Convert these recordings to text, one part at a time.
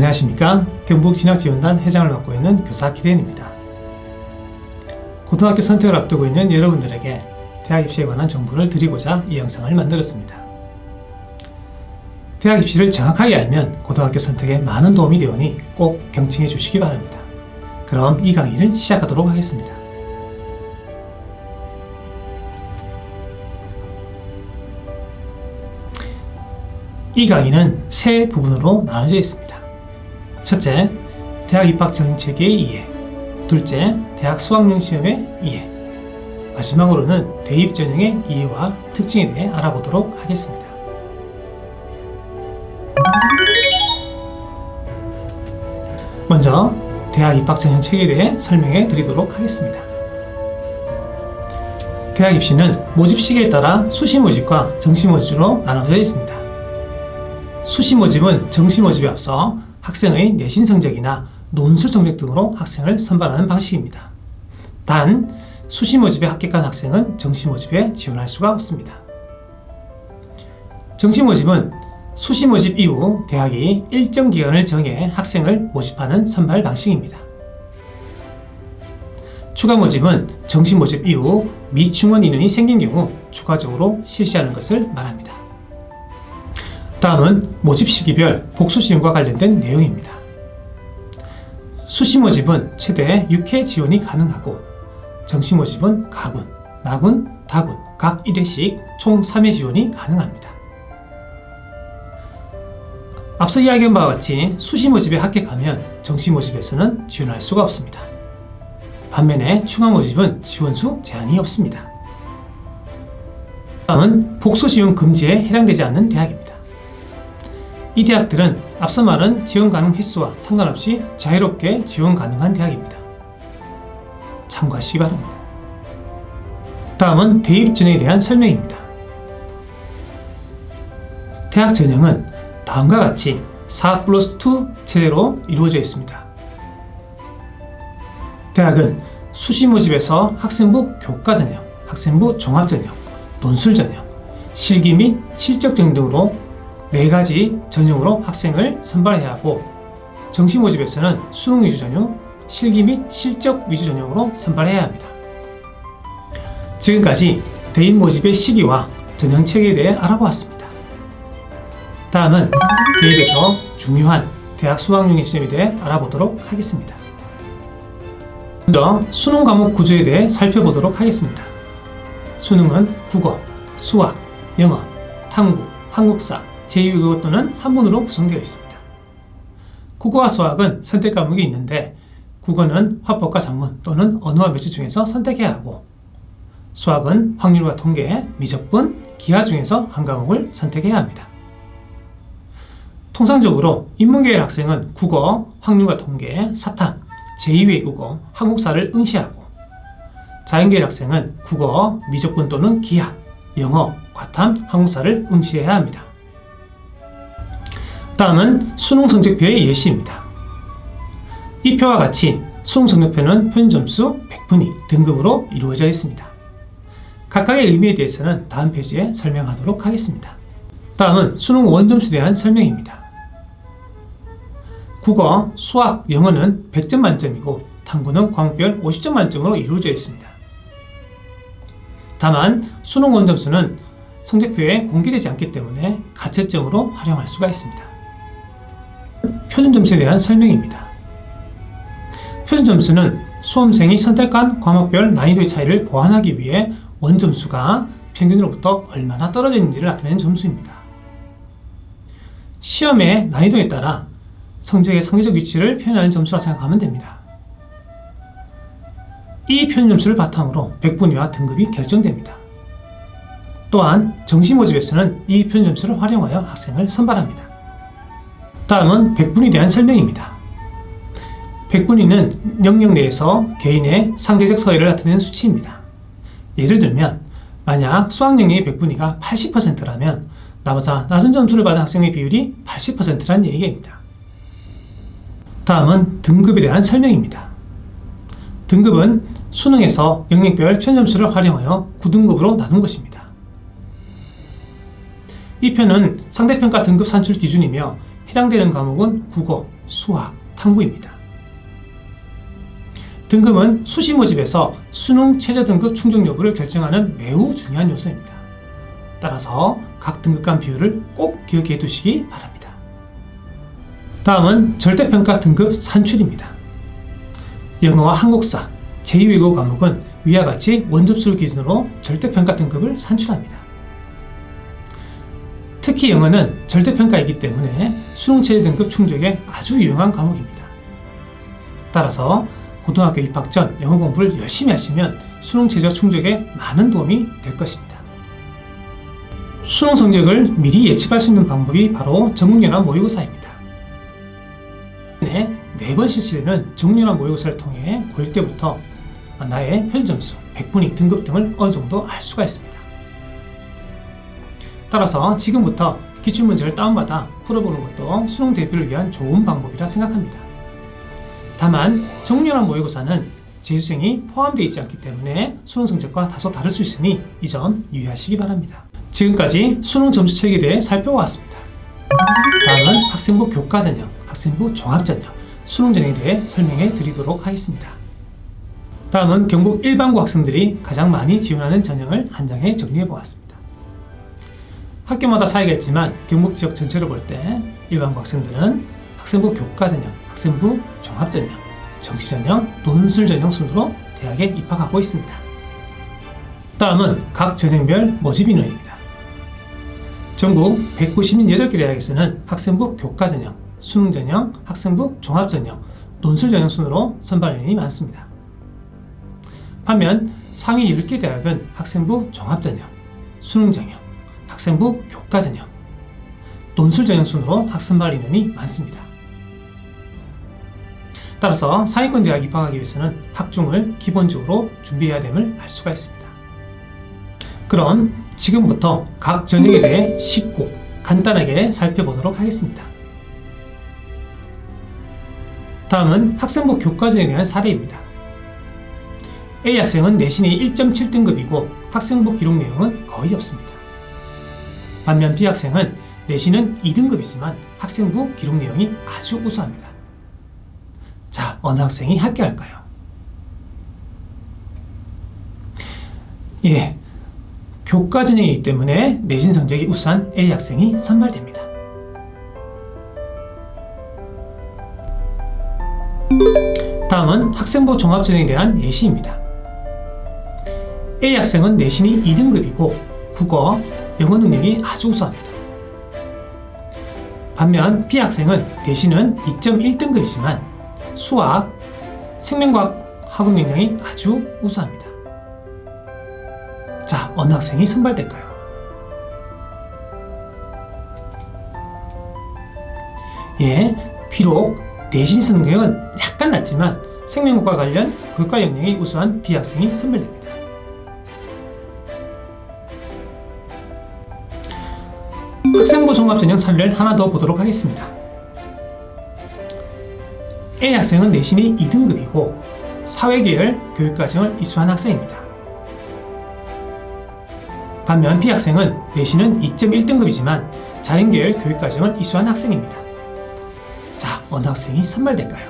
안녕하십니까. 경북진학지원단 회장을 맡고 있는 교사 기대현입니다. 고등학교 선택을 앞두고 있는 여러분들에게 대학 입시에 관한 정보를 드리고자 이 영상을 만들었습니다. 대학 입시를 정확하게 알면 고등학교 선택에 많은 도움이 되오니 꼭 경청해 주시기 바랍니다. 그럼 이 강의를 시작하도록 하겠습니다. 이 강의는 세 부분으로 나눠져 있습니다. 첫째, 대학 입학 정책의 이해. 둘째, 대학 수학령 시험의 이해. 마지막으로는 대입 전형의 이해와 특징에 대해 알아보도록 하겠습니다. 먼저 대학 입학 전형책에 대해 설명해 드리도록 하겠습니다. 대학 입시는 모집 시기에 따라 수시 모집과 정시 모집으로 나눠져 있습니다. 수시 모집은 정시 모집에 앞서 학생의 내신 성적이나 논술 성적 등으로 학생을 선발하는 방식입니다. 단, 수시 모집에 합격한 학생은 정시 모집에 지원할 수가 없습니다. 정시 모집은 수시 모집 이후 대학이 일정 기간을 정해 학생을 모집하는 선발 방식입니다. 추가 모집은 정시 모집 이후 미충원 인원이 생긴 경우 추가적으로 실시하는 것을 말합니다. 다음은 모집 시기별 복수 지원과 관련된 내용입니다. 수시 모집은 최대 6회 지원이 가능하고 정시 모집은 가군, 나군, 다군 각 1회씩 총 3회 지원이 가능합니다. 앞서 이야기한 바와 같이 수시 모집에 합격하면 정시 모집에서는 지원할 수가 없습니다. 반면에 추가 모집은 지원수 제한이 없습니다. 다음은 복수 지원 금지에 해당되지 않는 대학입니다. 이 대학들은 앞서 말한 지원 가능 횟수와 상관없이 자유롭게 지원 가능한 대학입니다. 참고하시기 바랍니다. 다음은 대입 전형에 대한 설명입니다. 대학 전형은 다음과 같이 4+2 체제로 이루어져 있습니다. 대학은 수시 모집에서 학생부 교과 전형, 학생부 종합 전형, 논술 전형, 실기 및 실적 등으로 4가지 전형으로 학생을 선발해야 하고 정시 모집에서는 수능 위주 전형, 실기 및 실적 위주 전형으로 선발해야 합니다. 지금까지 대입 모집의 시기와 전형 체계에 대해 알아보았습니다. 다음은 대입에서 중요한 대학 수학령 시험에 대해 알아보도록 하겠습니다. 먼저 수능 과목 구조에 대해 살펴보도록 하겠습니다. 수능은 국어, 수학, 영어, 탐구, 한국사, 제2외국어 또는 한문으로 구성되어 있습니다. 국어와 수학은 선택 과목이 있는데 국어는 화법과 작문 또는 언어와 매체 중에서 선택해야 하고 수학은 확률과 통계, 미적분, 기하 중에서 한 과목을 선택해야 합니다. 통상적으로 인문계열 학생은 국어, 확률과 통계, 사탐, 제2외국어, 한국사를 응시하고 자연계열 학생은 국어, 미적분 또는 기하, 영어, 과탐, 한국사를 응시해야 합니다. 다음은 수능 성적표의 예시입니다. 이 표와 같이 수능 성적표는 표준점수 100분위 등급으로 이루어져 있습니다. 각각의 의미에 대해서는 다음 페이지에 설명하도록 하겠습니다. 다음은 수능 원점수에 대한 설명입니다. 국어, 수학, 영어는 100점 만점이고 탐구는 과목별 50점 만점으로 이루어져 있습니다. 다만 수능 원점수는 성적표에 공개되지 않기 때문에 가채점으로 활용할 수가 있습니다. 표준점수에 대한 설명입니다. 표준점수는 수험생이 선택한 과목별 난이도의 차이를 보완하기 위해 원점수가 평균으로부터 얼마나 떨어져 있는지를 나타내는 점수입니다. 시험의 난이도에 따라 성적의 상대적 위치를 표현하는 점수라 생각하면 됩니다. 이 표준점수를 바탕으로 100분위와 등급이 결정됩니다. 또한 정시 모집에서는 이 표준점수를 활용하여 학생을 선발합니다. 다음은 100분위에 대한 설명입니다. 100분위는 영역 내에서 개인의 상대적 서열을 나타내는 수치입니다. 예를 들면 만약 수학 영역의 100분위가 80%라면 나보다 낮은 점수를 받은 학생의 비율이 80%라는 얘기입니다. 다음은 등급에 대한 설명입니다. 등급은 수능에서 영역별 표준점수를 활용하여 9등급으로 나눈 것입니다. 이 표는 상대평가 등급 산출 기준이며 해당되는 과목은 국어, 수학, 탐구입니다. 등급은 수시 모집에서 수능 최저 등급 충족 여부를 결정하는 매우 중요한 요소입니다. 따라서 각 등급 간 비율을 꼭 기억해 두시기 바랍니다. 다음은 절대평가 등급 산출입니다. 영어와 한국사, 제2외국어 과목은 위와 같이 원접수를 기준으로 절대평가 등급을 산출합니다. 특히 영어는 절대평가이기 때문에 수능 최저 등급 충족에 아주 유용한 과목입니다. 따라서 고등학교 입학 전 영어 공부를 열심히 하시면 수능 최저 충족에 많은 도움이 될 것입니다. 수능 성적을 미리 예측할 수 있는 방법이 바로 전국연합 모의고사입니다. 매번 실시되는 전국연합 모의고사를 통해 고1 때부터 나의 표준점수, 백분위, 등급 등을 어느 정도 알 수가 있습니다. 따라서 지금부터 기출문제를 다운받아 풀어보는 것도 수능 대비를 위한 좋은 방법이라 생각합니다. 다만 전국연합 모의고사는 재수생이 포함되어 있지 않기 때문에 수능 성적과 다소 다를 수 있으니 이 점 유의하시기 바랍니다. 지금까지 수능 점수 체계에 대해 살펴보았습니다. 다음은 학생부 교과전형, 학생부 종합전형, 수능 전형에 대해 설명해 드리도록 하겠습니다. 다음은 경북 일반고 학생들이 가장 많이 지원하는 전형을 한 장에 정리해 보았습니다. 학교마다 차이가 있지만 경북 지역 전체로 볼 때 일반고 학생들은 학생부 교과전형, 학생부 종합전형, 정시전형, 논술전형 순으로 대학에 입학하고 있습니다. 다음은 각 전형별 모집 인원입니다. 전국 198개 대학에서는 학생부 교과전형, 수능전형, 학생부 종합전형, 논술전형 순으로 선발 인원이 많습니다. 반면 상위 10개 대학은 학생부 종합전형, 수능전형, 학생부 교과전형, 논술전형 순으로 학선발 인원이 많습니다. 따라서 상위권 대학 입학하기 위해서는 학종을 기본적으로 준비해야 됨을 알 수가 있습니다. 그럼 지금부터 각 전형에 대해 쉽고 간단하게 살펴보도록 하겠습니다. 다음은 학생부 교과전형에 대한 사례입니다. A 학생은 내신이 1.7등급이고 학생부 기록 내용은 거의 없습니다. 반면 B 학생은 내신은 2등급이지만 학생부 기록 내용이 아주 우수합니다. 자, 어느 학생이 합격할까요? 예, 교과 전형이기 때문에 내신 성적이 우수한 A 학생이 선발됩니다. 다음은 학생부 종합전형에 대한 예시입니다. A 학생은 내신이 2등급이고 국어, 영어 능력이 아주 우수합니다. 반면 B 학생은 내신은 2.1등급이지만 수학, 생명과학 학업 역량이 아주 우수합니다. 자, 어느 학생이 선발될까요? 예, 비록 내신 성적은 약간 낮지만 생명과 관련 교과 역량이 우수한 B 학생이 선발됩니다. 학생부 종합전형 사례를 하나 더 보도록 하겠습니다. A 학생은 내신이 2등급이고 사회계열 교육과정을 이수한 학생입니다. 반면 B 학생은 내신은 2.1등급이지만 자연계열 교육과정을 이수한 학생입니다. 자, 어느 학생이 선발될까요?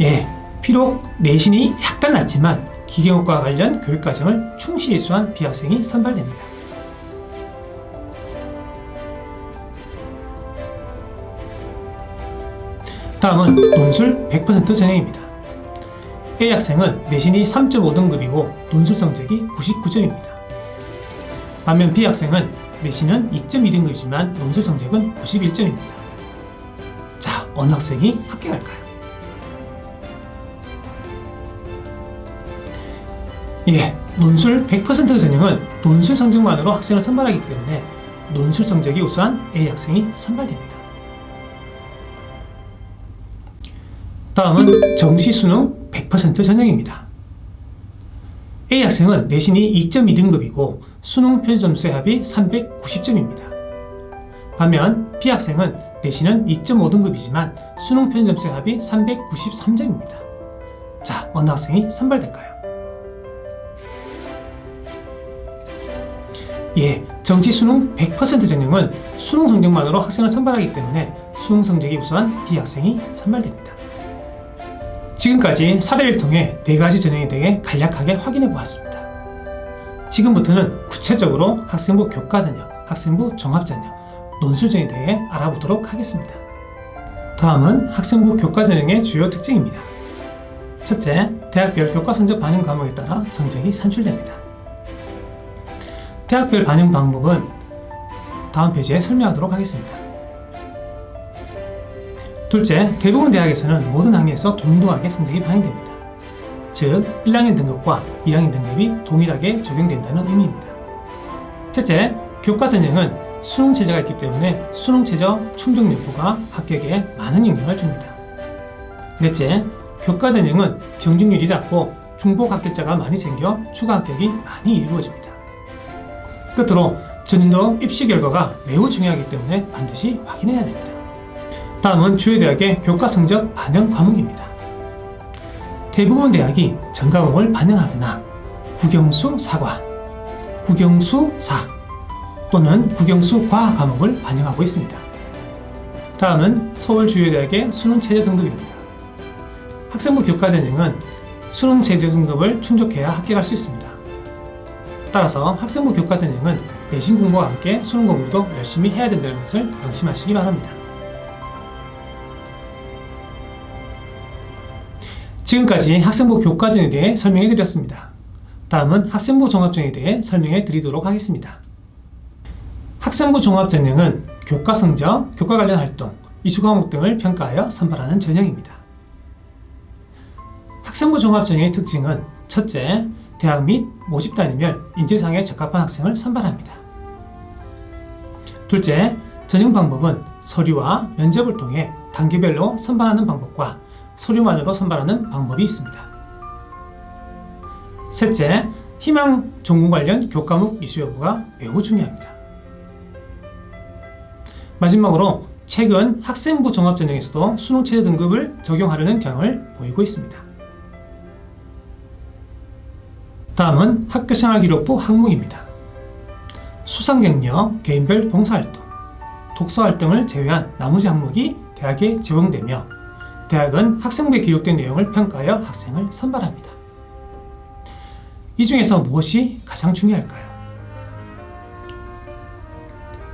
예, 비록 내신이 약간 낮지만 기계학과 관련 교육과정을 충실히 이수한 B 학생이 선발됩니다. 다음은 논술 100% 전형입니다. A 학생은 내신이 3.5등급이고 논술 성적이 99점입니다. 반면 B 학생은 내신은 2.2등급이지만 논술 성적은 91점입니다. 자, 어느 학생이 합격할까요? 예, 논술 100% 전형은 논술 성적만으로 학생을 선발하기 때문에 논술 성적이 우수한 A 학생이 선발됩니다. 다음은 정시 수능 100% 전형입니다. A 학생은 내신이 2.2등급이고 수능 표준점수의 합이 390점입니다. 반면 B 학생은 내신은 2.5등급이지만 수능 표준점수의 합이 393점입니다. 자, 어느 학생이 선발될까요? 정시 수능 100% 전형은 수능 성적만으로 학생을 선발하기 때문에 수능 성적이 우수한 B학생이 선발됩니다. 지금까지 사례를 통해 4가지 전형에 대해 간략하게 확인해 보았습니다. 지금부터는 구체적으로 학생부 교과전형, 학생부 종합전형, 논술전형에 대해 알아보도록 하겠습니다. 다음은 학생부 교과전형의 주요 특징입니다. 첫째, 대학별 교과 성적 반영 과목에 따라 성적이 산출됩니다. 대학별 반영 방법은 다음 페이지에 설명하도록 하겠습니다. 둘째, 대부분 대학에서는 모든 학년에서 동등하게 성적이 반영됩니다. 즉, 1학년 등급과 2학년 등급이 동일하게 적용된다는 의미입니다. 셋째, 교과 전형은 수능 체제가 있기 때문에 수능 최저 충족 여부가 합격에 많은 영향을 줍니다. 넷째, 교과 전형은 경쟁률이 낮고 중복 합격자가 많이 생겨 추가 합격이 많이 이루어집니다. 끝으로 전년도 입시 결과가 매우 중요하기 때문에 반드시 확인해야 됩니다. 다음은 주요 대학의 교과 성적 반영 과목입니다. 대부분 대학이 전 과목을 반영하거나 국영수 사과, 국영수 사 또는 국영수 과 과목을 반영하고 있습니다. 다음은 서울 주요 대학의 수능 최저 등급입니다. 학생부 교과 전형은 수능 최저 등급을 충족해야 합격할 수 있습니다. 따라서 학생부 교과 전형은 내신 공부와 함께 수능 공부도 열심히 해야 된다는 것을 명심하시기 바랍니다. 지금까지 학생부 교과전에 대해 설명해 드렸습니다. 다음은 학생부 종합전에 대해 설명해 드리도록 하겠습니다. 학생부 종합전형은 교과 성적, 교과 관련 활동, 이수 과목 등을 평가하여 선발하는 전형입니다. 학생부 종합전형의 특징은 첫째, 대학 및 모집단위별 인재상에 적합한 학생을 선발합니다. 둘째, 전형 방법은 서류와 면접을 통해 단계별로 선발하는 방법과 서류만으로 선발하는 방법이 있습니다. 셋째, 희망 전공 관련 교과목 이수 여부가 매우 중요합니다. 마지막으로 최근 학생부 종합전형에서도 수능 최저 등급을 적용하려는 경향을 보이고 있습니다. 다음은 학교생활기록부 항목입니다. 수상경력, 개인별 봉사활동, 독서활동을 제외한 나머지 항목이 대학에 제공되며 대학은 학생부에 기록된 내용을 평가하여 학생을 선발합니다. 이 중에서 무엇이 가장 중요할까요?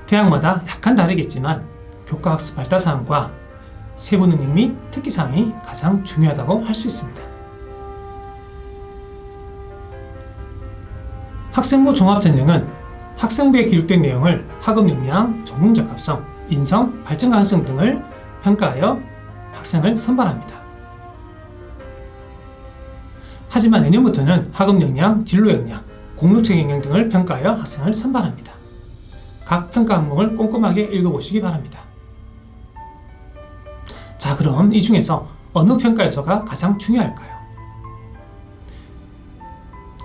대학마다 약간 다르겠지만 교과학습 발달사항과 세부능력 및 특기사항이 가장 중요하다고 할 수 있습니다. 학생부 종합전형은 학생부에 기록된 내용을 학업 역량, 전공 적합성, 인성, 발전 가능성 등을 평가하여 학생을 선발합니다. 하지만 내년부터는 학업 역량, 진로 역량, 공로책 역량 등을 평가하여 학생을 선발합니다. 각 평가 항목을 꼼꼼하게 읽어보시기 바랍니다. 자, 그럼 이 중에서 어느 평가 요소가 가장 중요할까요?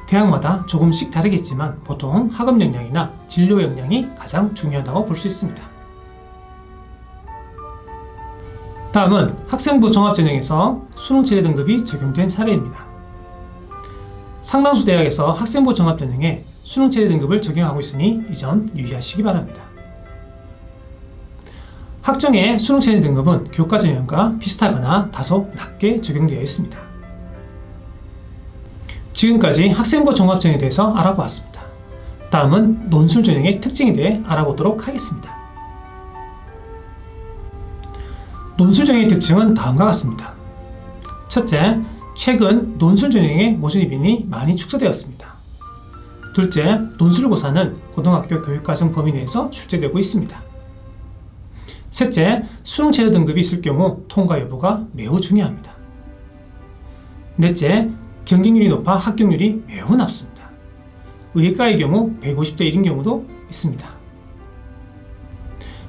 대학마다 조금씩 다르겠지만 보통 학업 역량이나 진로 역량이 가장 중요하다고 볼 수 있습니다. 다음은 학생부 종합전형에서 수능 최저 등급이 적용된 사례입니다. 상당수 대학에서 학생부 종합전형에 수능 최저 등급을 적용하고 있으니 이 점 유의하시기 바랍니다. 학종의 수능 최저 등급은 교과 전형과 비슷하거나 다소 낮게 적용되어 있습니다. 지금까지 학생부 종합전형에 대해서 알아보았습니다. 다음은 논술 전형의 특징에 대해 알아보도록 하겠습니다. 논술 전형의 특징은 다음과 같습니다. 첫째, 최근 논술 전형의 모집인이 많이 축소되었습니다. 둘째, 논술고사는 고등학교 교육과정 범위 내에서 출제되고 있습니다. 셋째, 수능 최저 등급이 있을 경우 통과 여부가 매우 중요합니다. 넷째, 경쟁률이 높아 합격률이 매우 낮습니다. 의예과의 경우 150대 1인 경우도 있습니다.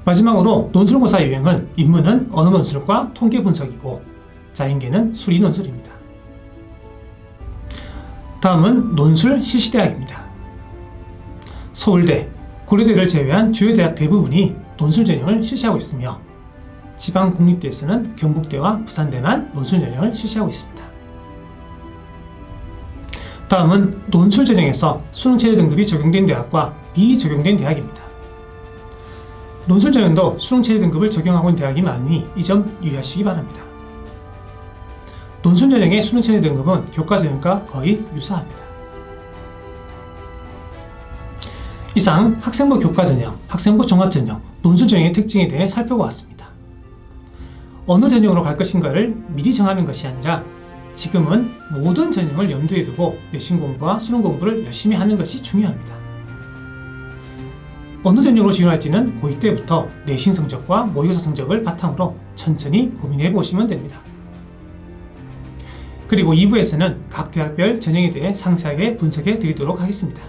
마지막으로 논술고사 유형은 인문은 언어 논술과 통계 분석이고 자연계는 수리 논술입니다. 다음은 논술 실시대학입니다. 서울대, 고려대를 제외한 주요 대학 대부분이 논술 전형을 실시하고 있으며 지방 공립대에서는 경북대와 부산대만 논술 전형을 실시하고 있습니다. 다음은 논술 전형에서 수능 최저 등급이 적용된 대학과 비적용된 대학입니다. 논술 전형도 수능 최저 등급을 적용하고 있는 대학이 많으니 이 점 유의하시기 바랍니다. 논술 전형의 수능 최저 등급은 교과 전형과 거의 유사합니다. 이상 학생부 교과 전형, 학생부 종합 전형, 논술 전형의 특징에 대해 살펴보았습니다. 어느 전형으로 갈 것인가를 미리 정하는 것이 아니라 지금은 모든 전형을 염두에 두고 내신 공부와 수능 공부를 열심히 하는 것이 중요합니다. 어느 전형으로 지원할지는 고2 때부터 내신 성적과 모의고사 성적을 바탕으로 천천히 고민해 보시면 됩니다. 그리고 2부에서는 각 대학별 전형에 대해 상세하게 분석해 드리도록 하겠습니다.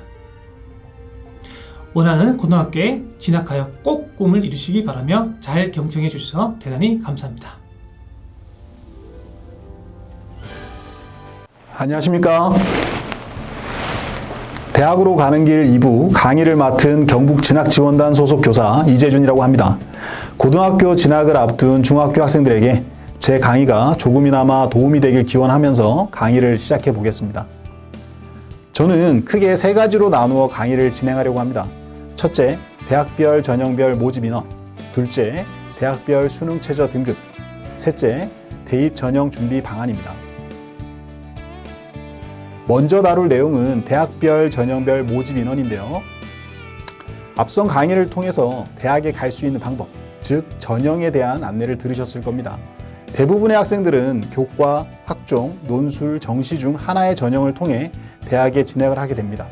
원하는 고등학교에 진학하여 꼭 꿈을 이루시기 바라며 잘 경청해 주셔서 대단히 감사합니다. 안녕하십니까. 대학으로 가는 길 2부 강의를 맡은 경북진학지원단 소속 교사 이재준이라고 합니다. 고등학교 진학을 앞둔 중학교 학생들에게 제 강의가 조금이나마 도움이 되길 기원하면서 강의를 시작해 보겠습니다. 저는 크게 3가지로 나누어 강의를 진행하려고 합니다. 첫째, 대학별 전형별 모집 인원. 둘째, 대학별 수능 최저 등급. 셋째, 대입 전형 준비 방안입니다. 먼저 다룰 내용은 대학별 전형별 모집 인원인데요. 앞선 강의를 통해서 대학에 갈 수 있는 방법, 즉 전형에 대한 안내를 들으셨을 겁니다. 대부분의 학생들은 교과, 학종, 논술, 정시 중 하나의 전형을 통해 대학에 진학을 하게 됩니다.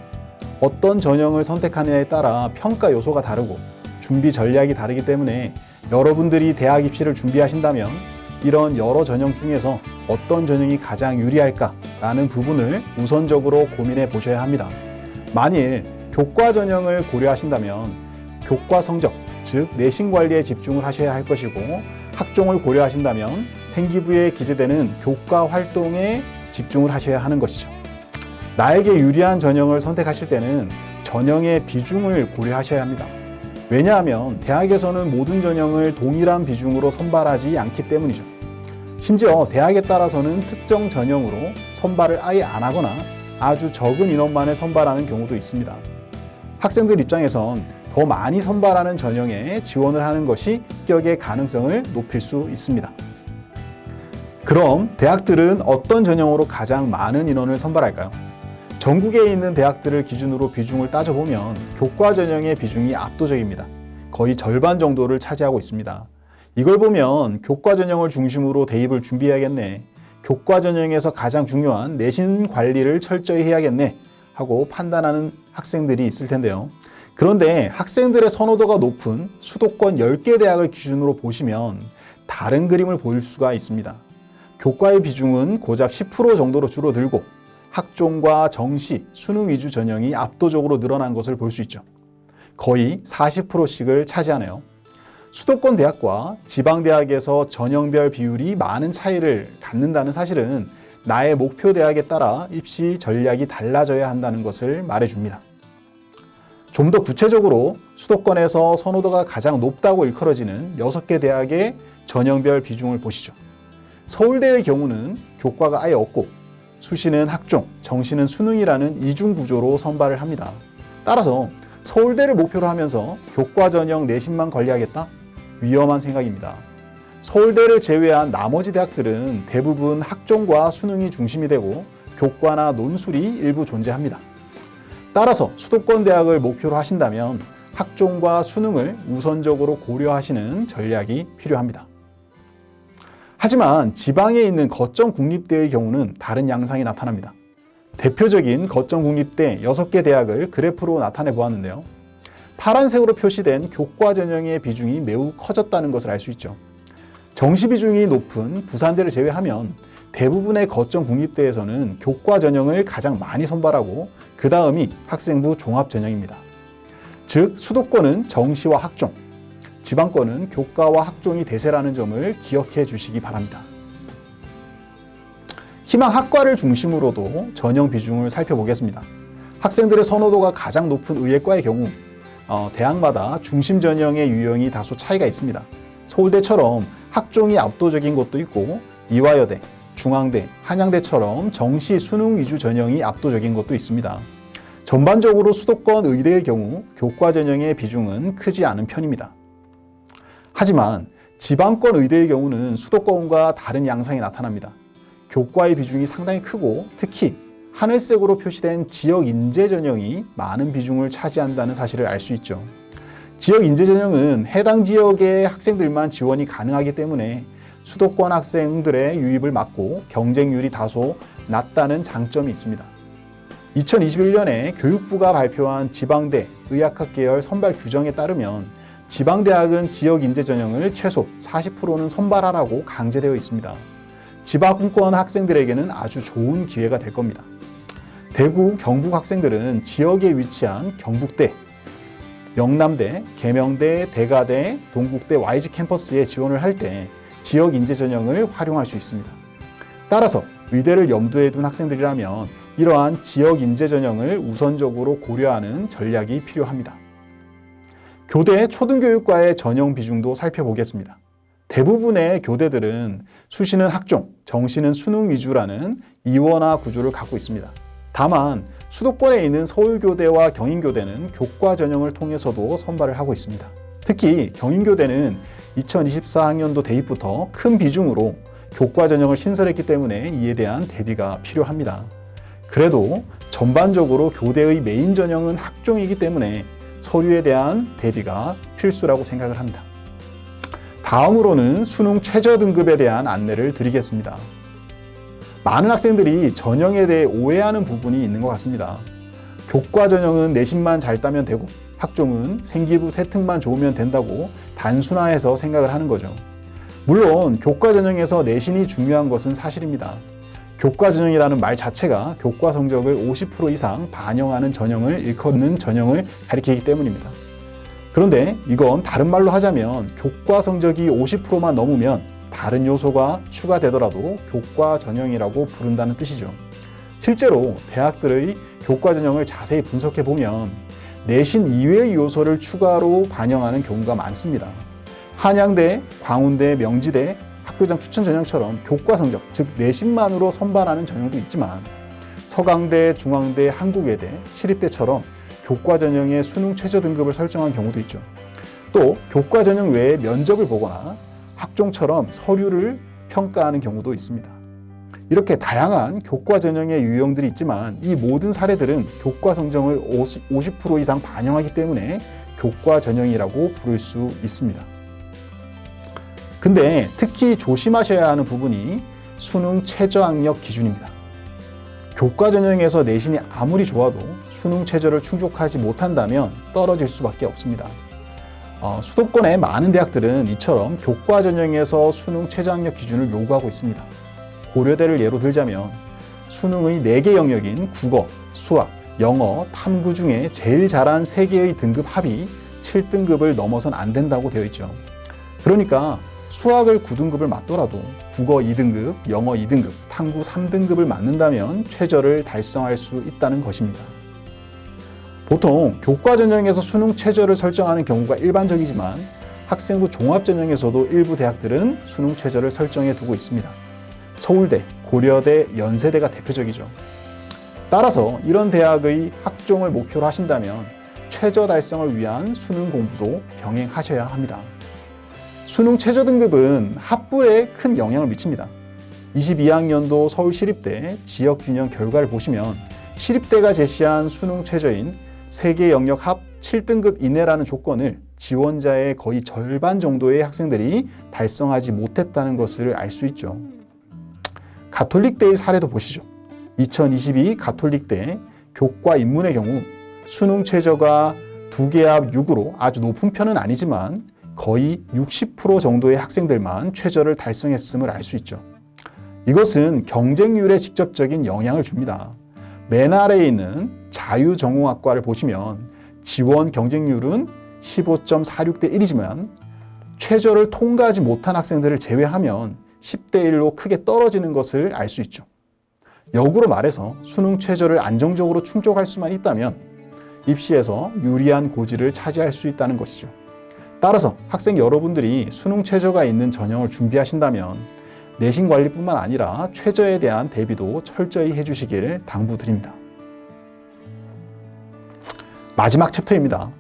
어떤 전형을 선택하느냐에 따라 평가 요소가 다르고 준비 전략이 다르기 때문에 여러분들이 대학 입시를 준비하신다면 이런 여러 전형 중에서 어떤 전형이 가장 유리할까라는 부분을 우선적으로 고민해 보셔야 합니다. 만일 교과 전형을 고려하신다면 교과 성적, 즉 내신 관리에 집중을 하셔야 할 것이고, 학종을 고려하신다면 생기부에 기재되는 교과 활동에 집중을 하셔야 하는 것이죠. 나에게 유리한 전형을 선택하실 때는 전형의 비중을 고려하셔야 합니다. 왜냐하면 대학에서는 모든 전형을 동일한 비중으로 선발하지 않기 때문이죠. 심지어 대학에 따라서는 특정 전형으로 선발을 아예 안 하거나 아주 적은 인원만을 선발하는 경우도 있습니다. 학생들 입장에선 더 많이 선발하는 전형에 지원을 하는 것이 합격의 가능성을 높일 수 있습니다. 그럼 대학들은 어떤 전형으로 가장 많은 인원을 선발할까요? 전국에 있는 대학들을 기준으로 비중을 따져보면 교과 전형의 비중이 압도적입니다. 거의 절반 정도를 차지하고 있습니다. 이걸 보면 교과 전형을 중심으로 대입을 준비해야겠네, 교과 전형에서 가장 중요한 내신 관리를 철저히 해야겠네 하고 판단하는 학생들이 있을 텐데요. 그런데 학생들의 선호도가 높은 수도권 10개 대학을 기준으로 보시면 다른 그림을 볼 수가 있습니다. 교과의 비중은 고작 10% 정도로 줄어들고 학종과 정시, 수능 위주 전형이 압도적으로 늘어난 것을 볼 수 있죠. 거의 40%씩을 차지하네요. 수도권 대학과 지방대학에서 전형별 비율이 많은 차이를 갖는다는 사실은 나의 목표 대학에 따라 입시 전략이 달라져야 한다는 것을 말해줍니다. 좀 더 구체적으로 수도권에서 선호도가 가장 높다고 일컬어지는 6개 대학의 전형별 비중을 보시죠. 서울대의 경우는 교과가 아예 없고 수시는 학종, 정시는 수능이라는 이중 구조로 선발을 합니다. 따라서 서울대를 목표로 하면서 교과 전형 내신만 관리하겠다? 위험한 생각입니다. 서울대를 제외한 나머지 대학들은 대부분 학종과 수능이 중심이 되고 교과나 논술이 일부 존재합니다. 따라서 수도권 대학을 목표로 하신다면 학종과 수능을 우선적으로 고려하시는 전략이 필요합니다. 하지만 지방에 있는 거점 국립대의 경우는 다른 양상이 나타납니다. 대표적인 거점 국립대 6개 대학을 그래프로 나타내 보았는데요. 파란색으로 표시된 교과 전형의 비중이 매우 커졌다는 것을 알 수 있죠. 정시 비중이 높은 부산대를 제외하면 대부분의 거점 국립대에서는 교과 전형을 가장 많이 선발하고 그 다음이 학생부 종합 전형입니다. 즉 수도권은 정시와 학종, 지방권은 교과와 학종이 대세라는 점을 기억해 주시기 바랍니다. 희망 학과를 중심으로도 전형 비중을 살펴보겠습니다. 학생들의 선호도가 가장 높은 의예과의 경우 대학마다 중심 전형의 유형이 다소 차이가 있습니다. 서울대처럼 학종이 압도적인 곳도 있고 이화여대, 중앙대, 한양대처럼 정시 수능 위주 전형이 압도적인 것도 있습니다. 전반적으로 수도권 의대의 경우 교과 전형의 비중은 크지 않은 편입니다. 하지만 지방권 의대의 경우는 수도권과 다른 양상이 나타납니다. 교과의 비중이 상당히 크고 특히 하늘색으로 표시된 지역 인재 전형이 많은 비중을 차지한다는 사실을 알 수 있죠. 지역 인재 전형은 해당 지역의 학생들만 지원이 가능하기 때문에 수도권 학생들의 유입을 막고 경쟁률이 다소 낮다는 장점이 있습니다. 2021년에 교육부가 발표한 지방대 의학학 계열 선발 규정에 따르면 지방대학은 지역 인재 전형을 최소 40%는 선발하라고 강제되어 있습니다. 지방권 학생들에게는 아주 좋은 기회가 될 겁니다. 대구, 경북 학생들은 지역에 위치한 경북대, 영남대, 계명대, 대가대, 동국대, YG 캠퍼스에 지원을 할 때 지역 인재 전형을 활용할 수 있습니다. 따라서 의대를 염두에 둔 학생들이라면 이러한 지역 인재 전형을 우선적으로 고려하는 전략이 필요합니다. 교대 초등교육과의 전형 비중도 살펴보겠습니다. 대부분의 교대들은 수시는 학종, 정시는 수능 위주라는 이원화 구조를 갖고 있습니다. 다만 수도권에 있는 서울교대와 경인교대는 교과 전형을 통해서도 선발을 하고 있습니다. 특히 경인교대는 2024학년도 대입부터 큰 비중으로 교과 전형을 신설했기 때문에 이에 대한 대비가 필요합니다. 그래도 전반적으로 교대의 메인 전형은 학종이기 때문에 서류에 대한 대비가 필수라고 생각을 합니다. 다음으로는 수능 최저 등급에 대한 안내를 드리겠습니다. 많은 학생들이 전형에 대해 오해하는 부분이 있는 것 같습니다. 교과 전형은 내신만 잘 따면 되고 학종은 생기부 세특만 좋으면 된다고 단순화해서 생각을 하는 거죠. 물론 교과 전형에서 내신이 중요한 것은 사실입니다. 교과 전형이라는 말 자체가 교과 성적을 50% 이상 반영하는 전형을 일컫는 전형을 가리키기 때문입니다. 그런데 이건 다른 말로 하자면 교과 성적이 50%만 넘으면 다른 요소가 추가되더라도 교과 전형이라고 부른다는 뜻이죠. 실제로 대학들의 교과 전형을 자세히 분석해 보면 내신 이외의 요소를 추가로 반영하는 경우가 많습니다. 한양대, 광운대, 명지대, 학교장 추천 전형처럼 교과 성적, 즉 내신만으로 선발하는 전형도 있지만 서강대, 중앙대, 한국외대, 시립대처럼 교과 전형의 수능 최저 등급을 설정한 경우도 있죠. 또 교과 전형 외에 면접을 보거나 학종처럼 서류를 평가하는 경우도 있습니다. 이렇게 다양한 교과 전형의 유형들이 있지만 이 모든 사례들은 교과 성적을 50% 이상 반영하기 때문에 교과 전형이라고 부를 수 있습니다. 근데 특히 조심하셔야 하는 부분이 수능 최저 학력 기준입니다. 교과 전형에서 내신이 아무리 좋아도 수능 최저를 충족하지 못한다면 떨어질 수밖에 없습니다. 수도권의 많은 대학들은 이처럼 교과 전형에서 수능 최저 학력 기준을 요구하고 있습니다. 고려대를 예로 들자면 수능의 4개 영역인 국어, 수학, 영어, 탐구 중에 제일 잘한 3개의 등급 합이 7등급을 넘어선 안 된다고 되어 있죠. 그러니까 수학을 9등급을 맞더라도 국어 2등급, 영어 2등급, 탐구 3등급을 맞는다면 최저를 달성할 수 있다는 것입니다. 보통 교과 전형에서 수능 최저를 설정하는 경우가 일반적이지만 학생부 종합 전형에서도 일부 대학들은 수능 최저를 설정해 두고 있습니다. 서울대, 고려대, 연세대가 대표적이죠. 따라서 이런 대학의 학종을 목표로 하신다면 최저 달성을 위한 수능 공부도 병행하셔야 합니다. 수능 최저 등급은 합부에 큰 영향을 미칩니다. 22학년도 서울시립대 지역균형 결과를 보시면 시립대가 제시한 수능 최저인 3개 영역 합 7등급 이내라는 조건을 지원자의 거의 절반 정도의 학생들이 달성하지 못했다는 것을 알 수 있죠. 가톨릭대의 사례도 보시죠. 2022 가톨릭대 교과 인문의 경우 수능 최저가 2개 합 6으로 아주 높은 편은 아니지만 거의 60% 정도의 학생들만 최저를 달성했음을 알 수 있죠. 이것은 경쟁률에 직접적인 영향을 줍니다. 맨 아래에 있는 자유전공학과를 보시면 지원 경쟁률은 15.46대 1이지만 최저를 통과하지 못한 학생들을 제외하면 10대 1로 크게 떨어지는 것을 알 수 있죠. 역으로 말해서 수능 최저를 안정적으로 충족할 수만 있다면 입시에서 유리한 고지를 차지할 수 있다는 것이죠. 따라서 학생 여러분들이 수능 최저가 있는 전형을 준비하신다면 내신 관리뿐만 아니라 최저에 대한 대비도 철저히 해주시길 당부드립니다. 마지막 챕터입니다.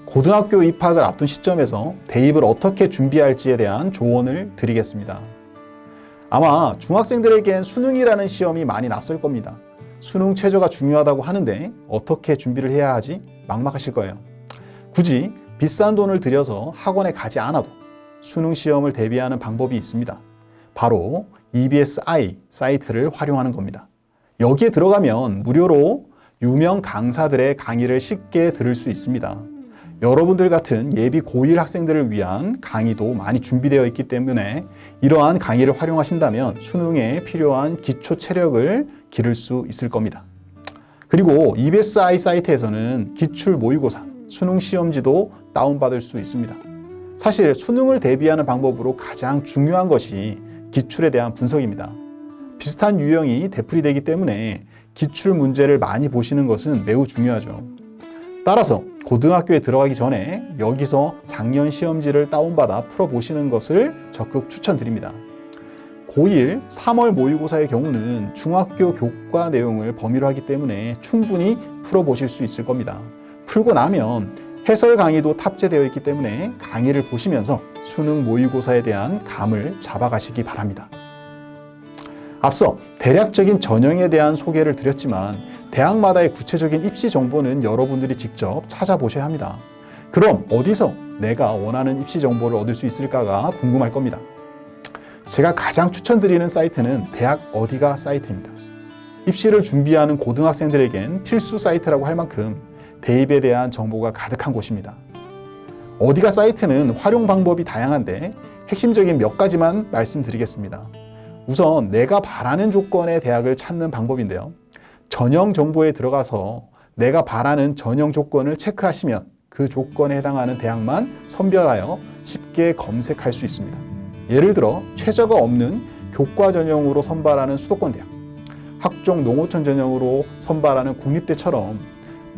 고등학교 입학을 앞둔 시점에서 대입을 어떻게 준비할지에 대한 조언을 드리겠습니다. 아마 중학생들에겐 수능이라는 시험이 많이 낯설 겁니다. 수능 최저가 중요하다고 하는데 어떻게 준비를 해야 하지? 막막하실 거예요. 굳이 비싼 돈을 들여서 학원에 가지 않아도 수능 시험을 대비하는 방법이 있습니다. 바로 EBS-I 사이트를 활용하는 겁니다. 여기에 들어가면 무료로 유명 강사들의 강의를 쉽게 들을 수 있습니다. 여러분들 같은 예비 고1 학생들을 위한 강의도 많이 준비되어 있기 때문에 이러한 강의를 활용하신다면 수능에 필요한 기초 체력을 기를 수 있을 겁니다. 그리고 EBS-I 사이트에서는 기출 모의고사, 수능 시험지도 다운받을 수 있습니다. 사실 수능을 대비하는 방법으로 가장 중요한 것이 기출에 대한 분석입니다. 비슷한 유형이 되풀이되기 때문에 기출 문제를 많이 보시는 것은 매우 중요하죠. 따라서 고등학교에 들어가기 전에 여기서 작년 시험지를 다운받아 풀어보시는 것을 적극 추천드립니다. 고1 3월 모의고사의 경우는 중학교 교과 내용을 범위로 하기 때문에 충분히 풀어보실 수 있을 겁니다. 풀고 나면 해설 강의도 탑재되어 있기 때문에 강의를 보시면서 수능 모의고사에 대한 감을 잡아가시기 바랍니다. 앞서 대략적인 전형에 대한 소개를 드렸지만 대학마다의 구체적인 입시 정보는 여러분들이 직접 찾아보셔야 합니다. 그럼 어디서 내가 원하는 입시 정보를 얻을 수 있을까가 궁금할 겁니다. 제가 가장 추천드리는 사이트는 대학 어디가 사이트입니다. 입시를 준비하는 고등학생들에겐 필수 사이트라고 할 만큼 대입에 대한 정보가 가득한 곳입니다. 어디가 사이트는 활용 방법이 다양한데 핵심적인 몇 가지만 말씀드리겠습니다. 우선 내가 바라는 조건의 대학을 찾는 방법인데요. 전형 정보에 들어가서 내가 바라는 전형 조건을 체크하시면 그 조건에 해당하는 대학만 선별하여 쉽게 검색할 수 있습니다. 예를 들어 최저가 없는 교과 전형으로 선발하는 수도권 대학, 학종 농어촌 전형으로 선발하는 국립대처럼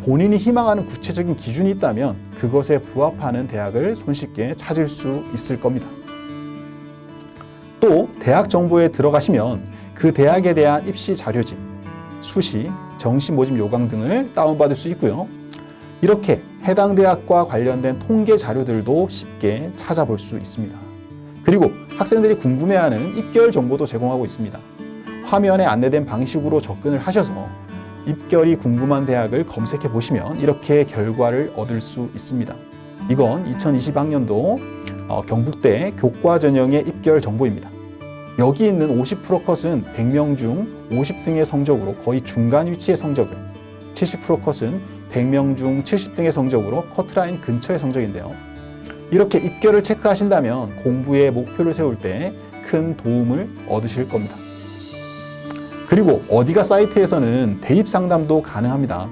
본인이 희망하는 구체적인 기준이 있다면 그것에 부합하는 대학을 손쉽게 찾을 수 있을 겁니다. 또 대학 정보에 들어가시면 그 대학에 대한 입시 자료집, 수시, 정시 모집 요강 등을 다운받을 수 있고요. 이렇게 해당 대학과 관련된 통계 자료들도 쉽게 찾아볼 수 있습니다. 그리고 학생들이 궁금해하는 입결 정보도 제공하고 있습니다. 화면에 안내된 방식으로 접근을 하셔서 입결이 궁금한 대학을 검색해 보시면 이렇게 결과를 얻을 수 있습니다. 이건 2020학년도 경북대 교과 전형의 입결 정보입니다. 여기 있는 50% 컷은 100명 중 50등의 성적으로 거의 중간 위치의 성적을, 70% 컷은 100명 중 70등의 성적으로 커트라인 근처의 성적인데요. 이렇게 입결을 체크하신다면 공부에 목표를 세울 때 큰 도움을 얻으실 겁니다. 그리고 어디가 사이트에서는 대입 상담도 가능합니다.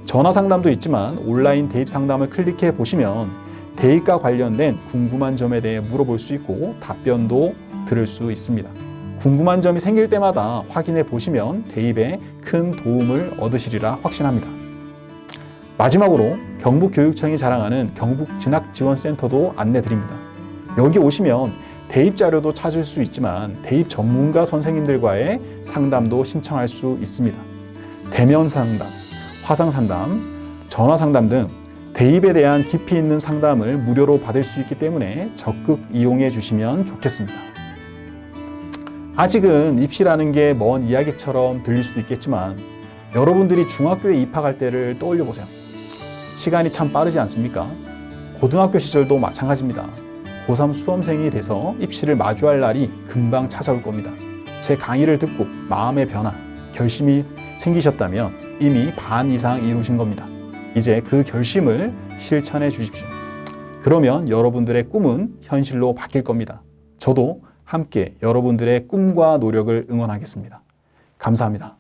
전화 상담도 있지만 온라인 대입 상담을 클릭해 보시면 대입과 관련된 궁금한 점에 대해 물어볼 수 있고 답변도 들을 수 있습니다. 궁금한 점이 생길 때마다 확인해 보시면 대입에 큰 도움을 얻으시리라 확신합니다. 마지막으로 경북교육청이 자랑하는 경북진학지원센터도 안내드립니다. 여기 오시면 대입 자료도 찾을 수 있지만 대입 전문가 선생님들과의 상담도 신청할 수 있습니다. 대면 상담, 화상 상담, 전화 상담 등 대입에 대한 깊이 있는 상담을 무료로 받을 수 있기 때문에 적극 이용해 주시면 좋겠습니다. 아직은 입시라는 게 먼 이야기처럼 들릴 수도 있겠지만 여러분들이 중학교에 입학할 때를 떠올려 보세요. 시간이 참 빠르지 않습니까? 고등학교 시절도 마찬가지입니다. 고3 수험생이 돼서 입시를 마주할 날이 금방 찾아올 겁니다. 제 강의를 듣고 마음의 변화, 결심이 생기셨다면 이미 반 이상 이루신 겁니다. 이제 그 결심을 실천해 주십시오. 그러면 여러분들의 꿈은 현실로 바뀔 겁니다. 저도 함께 여러분들의 꿈과 노력을 응원하겠습니다. 감사합니다.